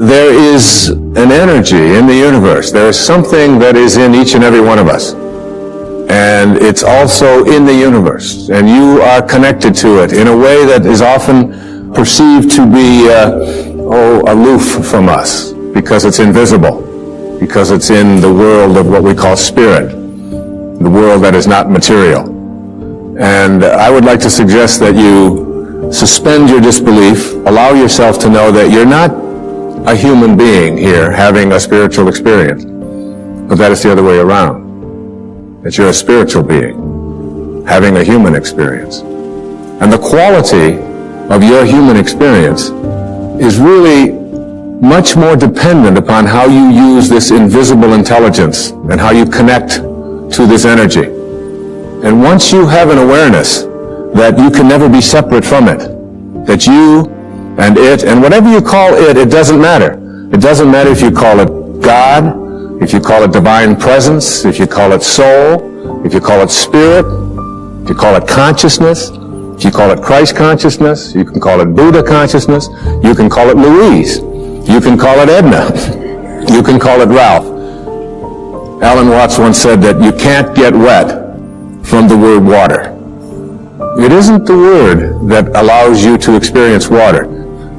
there is an energy in the universe. There is something that is in each and every one of us. And it's also in the universe. And you are connected to it in a way that is often perceived to be, aloof from us, because it's invisible, because it's in the world of what we call spirit, the world that is not material. And I would like to suggest that you suspend your disbelief, allow yourself to know that you're not a human being here having a spiritual experience, but that is the other way around. That you're a spiritual being having a human experience. And the quality of your human experience is really much more dependent upon how you use this invisible intelligence and how you connect to this energy. And once you have an awareness that you can never be separate from it, that you and it, and whatever you call it, it doesn't matter. It doesn't matter if you call it God, if you call it divine presence, if you call it soul, if you call it spirit, if you call it consciousness, if you call it Christ consciousness, you can call it Buddha consciousness, you can call it Louise, you can call it Edna, you can call it Ralph. Alan Watts once said that you can't get wet from the word water. It isn't the word that allows you to experience water.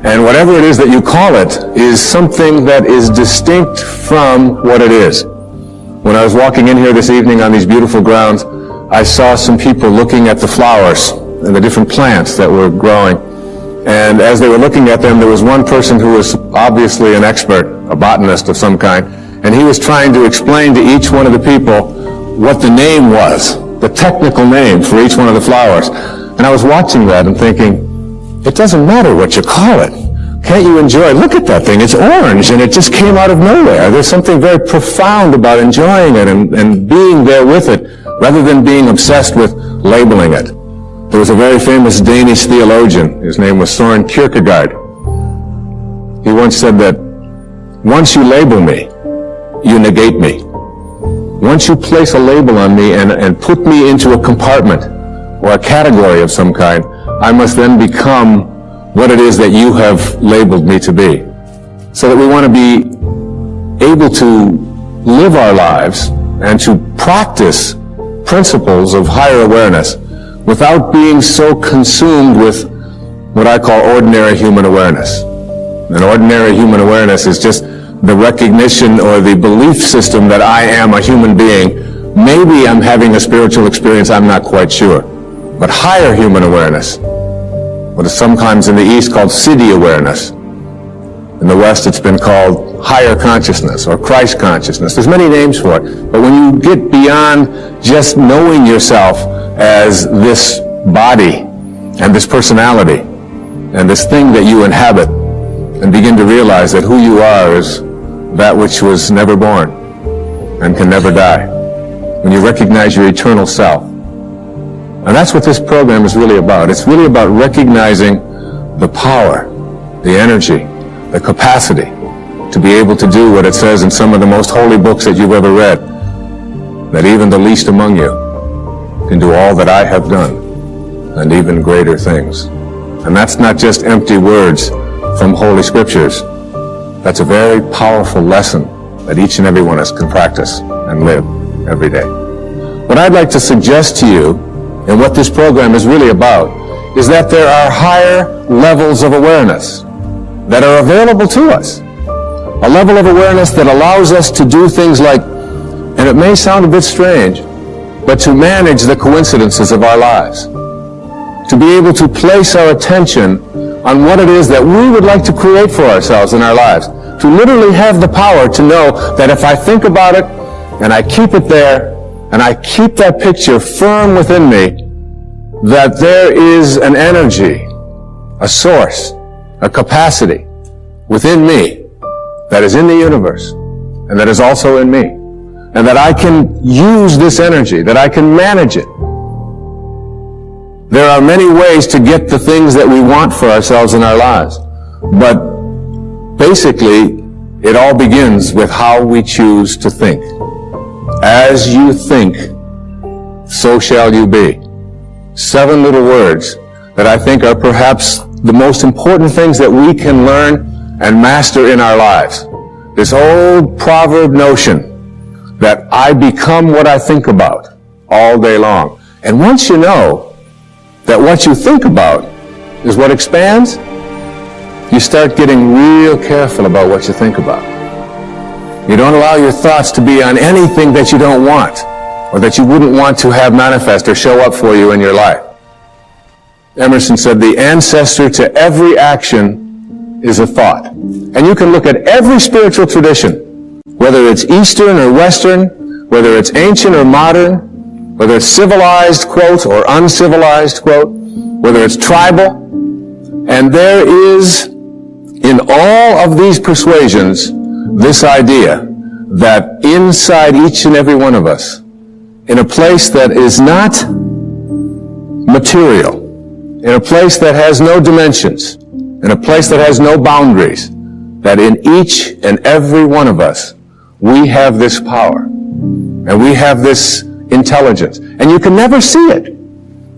And whatever it is that you call it is something that is distinct from what it is. When I was walking in here this evening on these beautiful grounds, I saw some people looking at the flowers and the different plants that were growing. And as they were looking at them, there was one person who was obviously an expert, a botanist of some kind, and he was trying to explain to each one of the people what the name was, the technical name for each one of the flowers. And I was watching that and thinking, it doesn't matter what you call it. Can't you enjoy it? Look at that thing. It's orange, and it just came out of nowhere. There's something very profound about enjoying it and being there with it, rather than being obsessed with labeling it. There was a very famous Danish theologian. His name was Søren Kierkegaard. He once said that, once you label me, you negate me. Once you place a label on me and put me into a compartment or a category of some kind, I must then become what it is that you have labeled me to be. So that we want to be able to live our lives and to practice principles of higher awareness without being so consumed with what I call ordinary human awareness. And ordinary human awareness is just the recognition or the belief system that I am a human being. Maybe I'm having a spiritual experience, I'm not quite sure. But higher human awareness, what is sometimes in the East called Siddhi awareness. In the West it's been called higher consciousness or Christ consciousness. There's many names for it. But when you get beyond just knowing yourself as this body and this personality and this thing that you inhabit, and begin to realize that who you are is that which was never born and can never die. When you recognize your eternal self. And that's what this program is really about. It's really about recognizing the power, the energy, the capacity to be able to do what it says in some of the most holy books that you've ever read, that even the least among you can do all that I have done and even greater things. And that's not just empty words from Holy Scriptures. That's a very powerful lesson that each and every one of us can practice and live every day. What I'd like to suggest to you, and what this program is really about, is that there are higher levels of awareness that are available to us. A level of awareness that allows us to do things like, and it may sound a bit strange, but to manage the coincidences of our lives. To be able to place our attention on what it is that we would like to create for ourselves in our lives. To literally have the power to know that if I think about it, and I keep it there, and I keep that picture firm within me, that there is an energy, a source, a capacity within me that is in the universe, and that is also in me. And that I can use this energy, that I can manage it. There are many ways to get the things that we want for ourselves in our lives. But basically, it all begins with how we choose to think. As you think, so shall you be. 7 little words that I think are perhaps the most important things that we can learn and master in our lives. This old proverb notion that I become what I think about all day long. And once you know that what you think about is what expands, you start getting real careful about what you think about. You don't allow your thoughts to be on anything that you don't want or that you wouldn't want to have manifest or show up for you in your life. Emerson said, the ancestor to every action is a thought. And you can look at every spiritual tradition, whether it's Eastern or Western, whether it's ancient or modern, whether it's civilized, quote, or uncivilized, quote, whether it's tribal, and there is in all of these persuasions this idea that inside each and every one of us, in a place that is not material, in a place that has no dimensions, in a place that has no boundaries, that in each and every one of us, we have this power, and we have this intelligence, and you can never see it.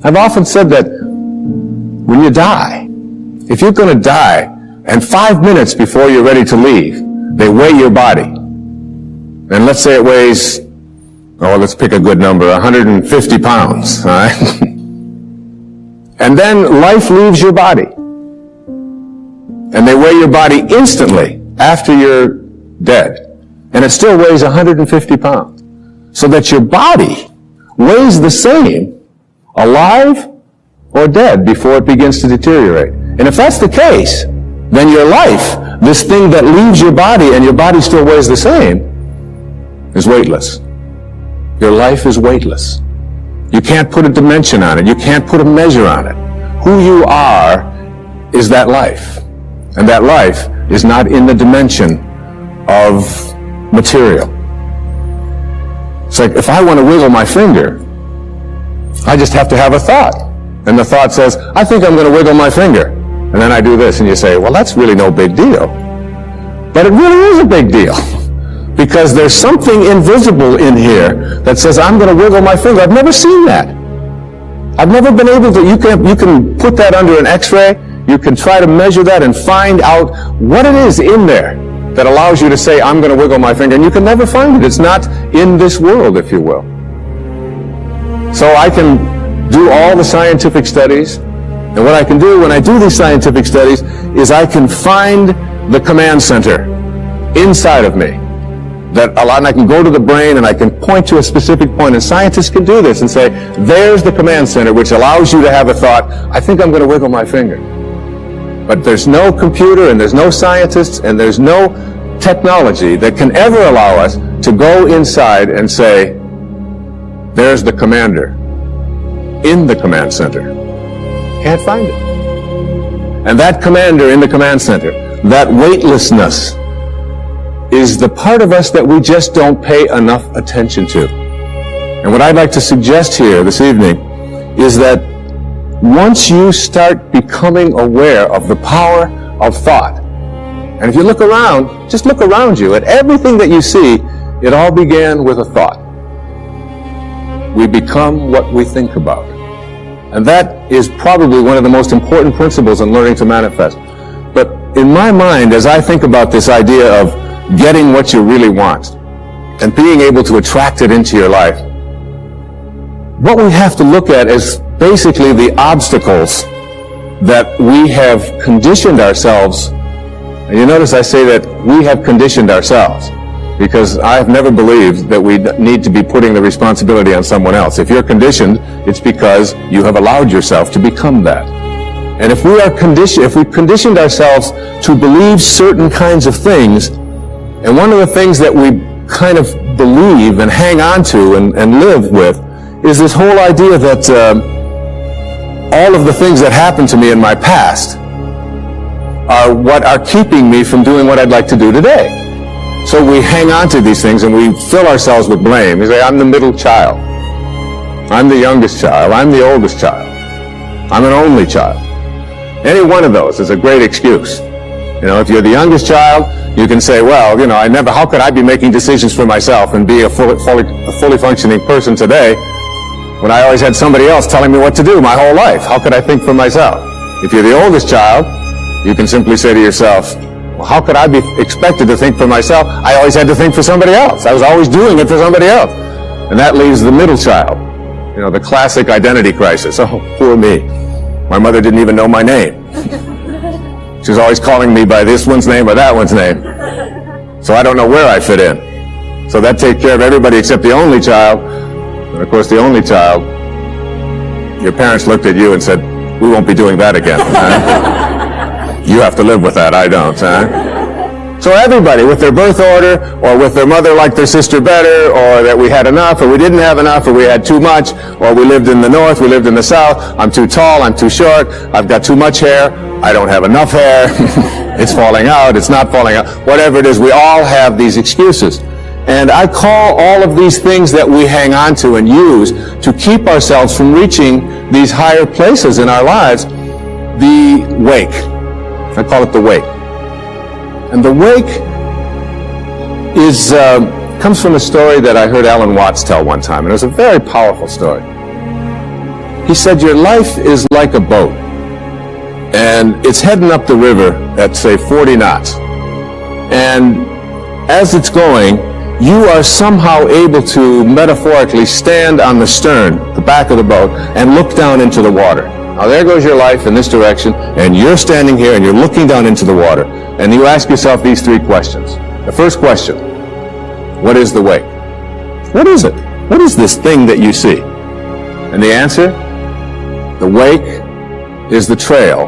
I've often said that when you die, if you're going to die, and 5 minutes before you're ready to leave, they weigh your body, and let's say it weighs, let's pick a good number, 150 pounds, all right? And then life leaves your body, and they weigh your body instantly after you're dead, and it still weighs 150 pounds. So that your body weighs the same alive or dead before it begins to deteriorate. And if that's the case, then your life, this thing that leaves your body and your body still weighs the same, is weightless. Your life is weightless. You can't put a dimension on it. You can't put a measure on it. Who you are is that life. And that life is not in the dimension of material. It's like, if I want to wiggle my finger, I just have to have a thought. And the thought says, I think I'm going to wiggle my finger. And then I do this, and you say, well, that's really no big deal. But it really is a big deal. Because there's something invisible in here that says, I'm going to wiggle my finger. I've never seen that. I've never been able to, you can put that under an x-ray, you can try to measure that and find out what it is in there that allows you to say, I'm going to wiggle my finger, and you can never find it. It's not in this world, if you will. So I can do all the scientific studies, and what I can do when I do these scientific studies is I can find the command center inside of me. And I can go to the brain and I can point to a specific point, and scientists can do this and say, there's the command center which allows you to have a thought, I think I'm going to wiggle my finger. But there's no computer and there's no scientists and there's no technology that can ever allow us to go inside and say, there's the commander in the command center. Can't find it. And that commander in the command center, that weightlessness, is the part of us that we just don't pay enough attention to. And what I'd like to suggest here this evening is that once you start becoming aware of the power of thought, and if you look around, just look around you at everything that you see, it all began with a thought. We become what we think about. And that is probably one of the most important principles in learning to manifest. But in my mind, as I think about this idea of getting what you really want and being able to attract it into your life, what we have to look at is basically the obstacles that we have conditioned ourselves. And you notice I say that we have conditioned ourselves, because I've never believed that we need to be putting the responsibility on someone else. If you're conditioned, it's because you have allowed yourself to become that. And if we are conditioned, if we've conditioned ourselves to believe certain kinds of things, and one of the things that we kind of believe and hang on to and live with is this whole idea that all of the things that happened to me in my past are what are keeping me from doing what I'd like to do today. So we hang on to these things and we fill ourselves with blame. We say, I'm the middle child. I'm the youngest child. I'm the oldest child. I'm an only child. Any one of those is a great excuse. You know, if you're the youngest child, you can say, well, you know, how could I be making decisions for myself and be a fully functioning person today when I always had somebody else telling me what to do my whole life? How could I think for myself? If you're the oldest child, you can simply say to yourself, Well, how could I be expected to think for myself? I always had to think for somebody else. I was always doing it for somebody else. And that leaves the middle child. You know, the classic identity crisis. Oh, poor me. My mother didn't even know my name. She was always calling me by this one's name or that one's name. So I don't know where I fit in. So that takes care of everybody except the only child. And of course, the only child, your parents looked at you and said, we won't be doing that again. Huh? You have to live with that, I don't. Huh? So everybody, with their birth order, or with their mother liked their sister better, or that we had enough, or we didn't have enough, or we had too much, or we lived in the north, we lived in the south, I'm too tall, I'm too short, I've got too much hair, I don't have enough hair, it's falling out, it's not falling out, whatever it is, we all have these excuses. And I call all of these things that we hang on to and use to keep ourselves from reaching these higher places in our lives, the wake. I call it the wake. And the wake is comes from a story that I heard Alan Watts tell one time, and it was a very powerful story. He said, your life is like a boat, and it's heading up the river at, say, 40 knots. And as it's going, you are somehow able to metaphorically stand on the stern, the back of the boat, and look down into the water. Now there goes your life in this direction, and you're standing here and you're looking down into the water. And you ask yourself these three questions. The first question, what is the wake? What is it? What is this thing that you see? And the answer, the wake is the trail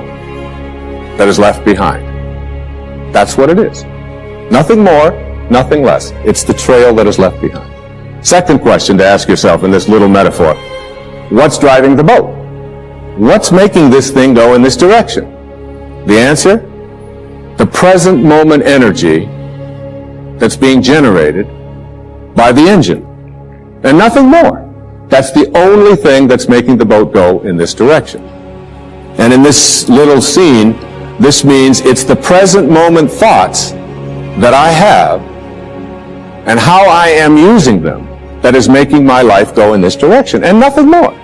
that is left behind. That's what it is. Nothing more, nothing less. It's the trail that is left behind. Second question to ask yourself in this little metaphor, what's driving the boat? What's making this thing go in this direction? The answer, the present moment energy that's being generated by the engine. And nothing more. That's the only thing that's making the boat go in this direction. And in this little scene, this means it's the present moment thoughts that I have and how I am using them that is making my life go in this direction, and nothing more.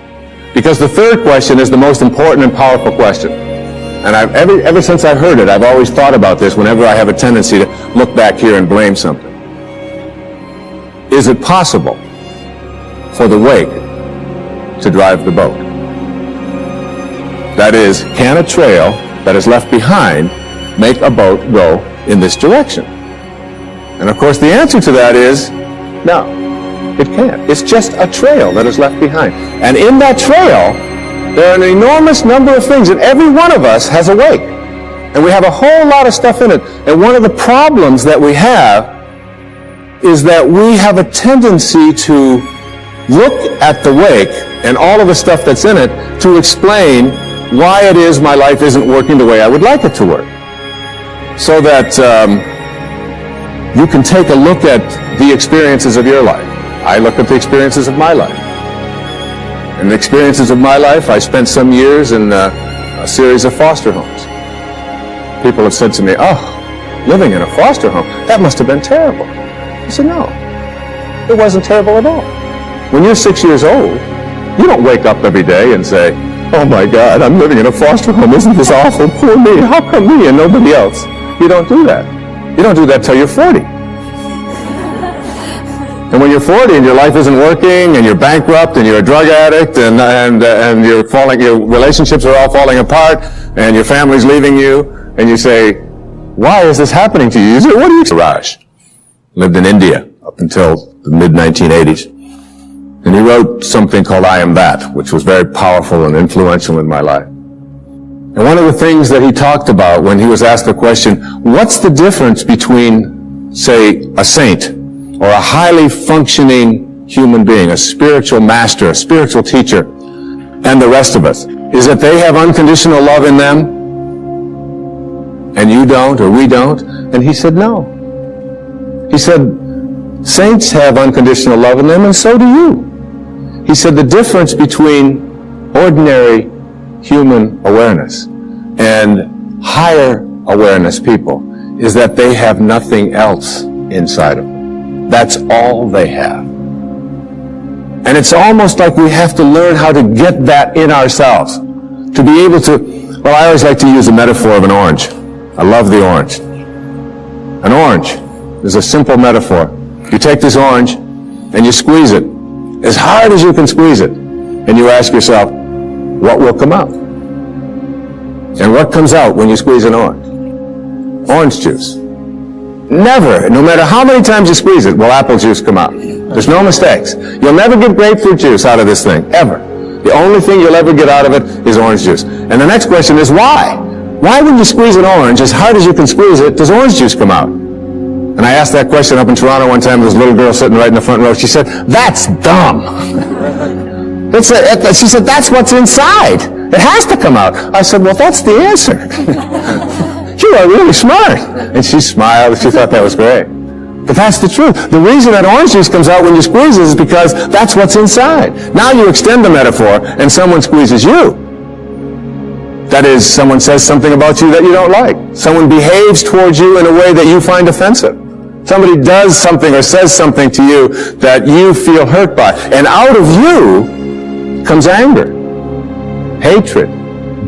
Because the third question is the most important and powerful question. And ever since I heard it, I've always thought about this whenever I have a tendency to look back here and blame something. Is it possible for the wake to drive the boat? That is, can a trail that is left behind make a boat go in this direction? And of course the answer to that is no, it can't. It's just a trail that is left behind. And in that trail, there are an enormous number of things, and every one of us has a wake. And we have a whole lot of stuff in it. And one of the problems that we have is that we have a tendency to look at the wake and all of the stuff that's in it to explain why it is my life isn't working the way I would like it to work. So that you can take a look at the experiences of your life. I look at the experiences of my life. In the experiences of my life, I spent some years in a series of foster homes. People have said to me, oh, living in a foster home, that must have been terrible. I said, no, it wasn't terrible at all. When you're 6 years old, you don't wake up every day and say, oh my God, I'm living in a foster home, isn't this awful, poor me, how come me and nobody else? You don't do that. You don't do that till you're 40. And when you're 40 and your life isn't working and you're bankrupt and you're a drug addict and you're falling, your relationships are all falling apart and your family's leaving you, and you say, why is this happening to you? You say, what are you? Raj lived in India up until the mid-1980s. And he wrote something called I Am That, which was very powerful and influential in my life. And one of the things that he talked about when he was asked the question, what's the difference between, say, a saint or a highly functioning human being, a spiritual master, a spiritual teacher, and the rest of us? Is that they have unconditional love in them and you don't, or we don't? And he said, no. He said, saints have unconditional love in them, and so do you. He said the difference between ordinary human awareness and higher awareness people is that they have nothing else inside of them. That's all they have. And it's almost like we have to learn how to get that in ourselves. To be able to, well, I always like to use the metaphor of an orange. I love the orange. An orange is a simple metaphor. You take this orange and you squeeze it as hard as you can squeeze it, and you ask yourself, what will come out? And what comes out when you squeeze an orange? Orange juice. Never, no matter how many times you squeeze it, will apple juice come out. There's no mistakes. You'll never get grapefruit juice out of this thing, ever. The only thing you'll ever get out of it is orange juice. And the next question is why? Why when you squeeze an orange, as hard as you can squeeze it, does orange juice come out? And I asked that question up in Toronto one time. There was a little girl sitting right in the front row. She said, that's dumb. She said, that's what's inside. It has to come out. I said, well, that's the answer. You are really smart. And she smiled. She thought that was great. But that's the truth. The reason that orange juice comes out when you squeeze it is because that's what's inside. Now you extend the metaphor and someone squeezes you. That is, someone says something about you that you don't like. Someone behaves towards you in a way that you find offensive. Somebody does something or says something to you that you feel hurt by. And out of you comes anger, hatred,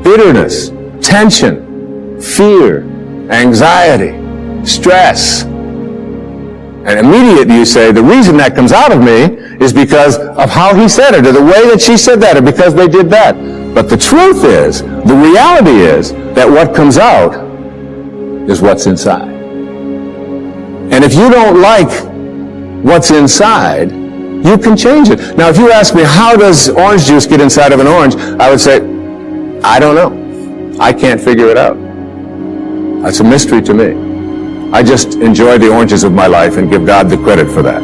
bitterness, tension, fear, anxiety, stress. And immediately you say, the reason that comes out of me is because of how he said it, or the way that she said that, or because they did that. But the truth is, the reality is, that what comes out is what's inside. And if you don't like what's inside, you can change it. Now, if you ask me, how does orange juice get inside of an orange? I would say, I don't know. I can't figure it out. That's a mystery to me. I just enjoy the oranges of my life and give God the credit for that.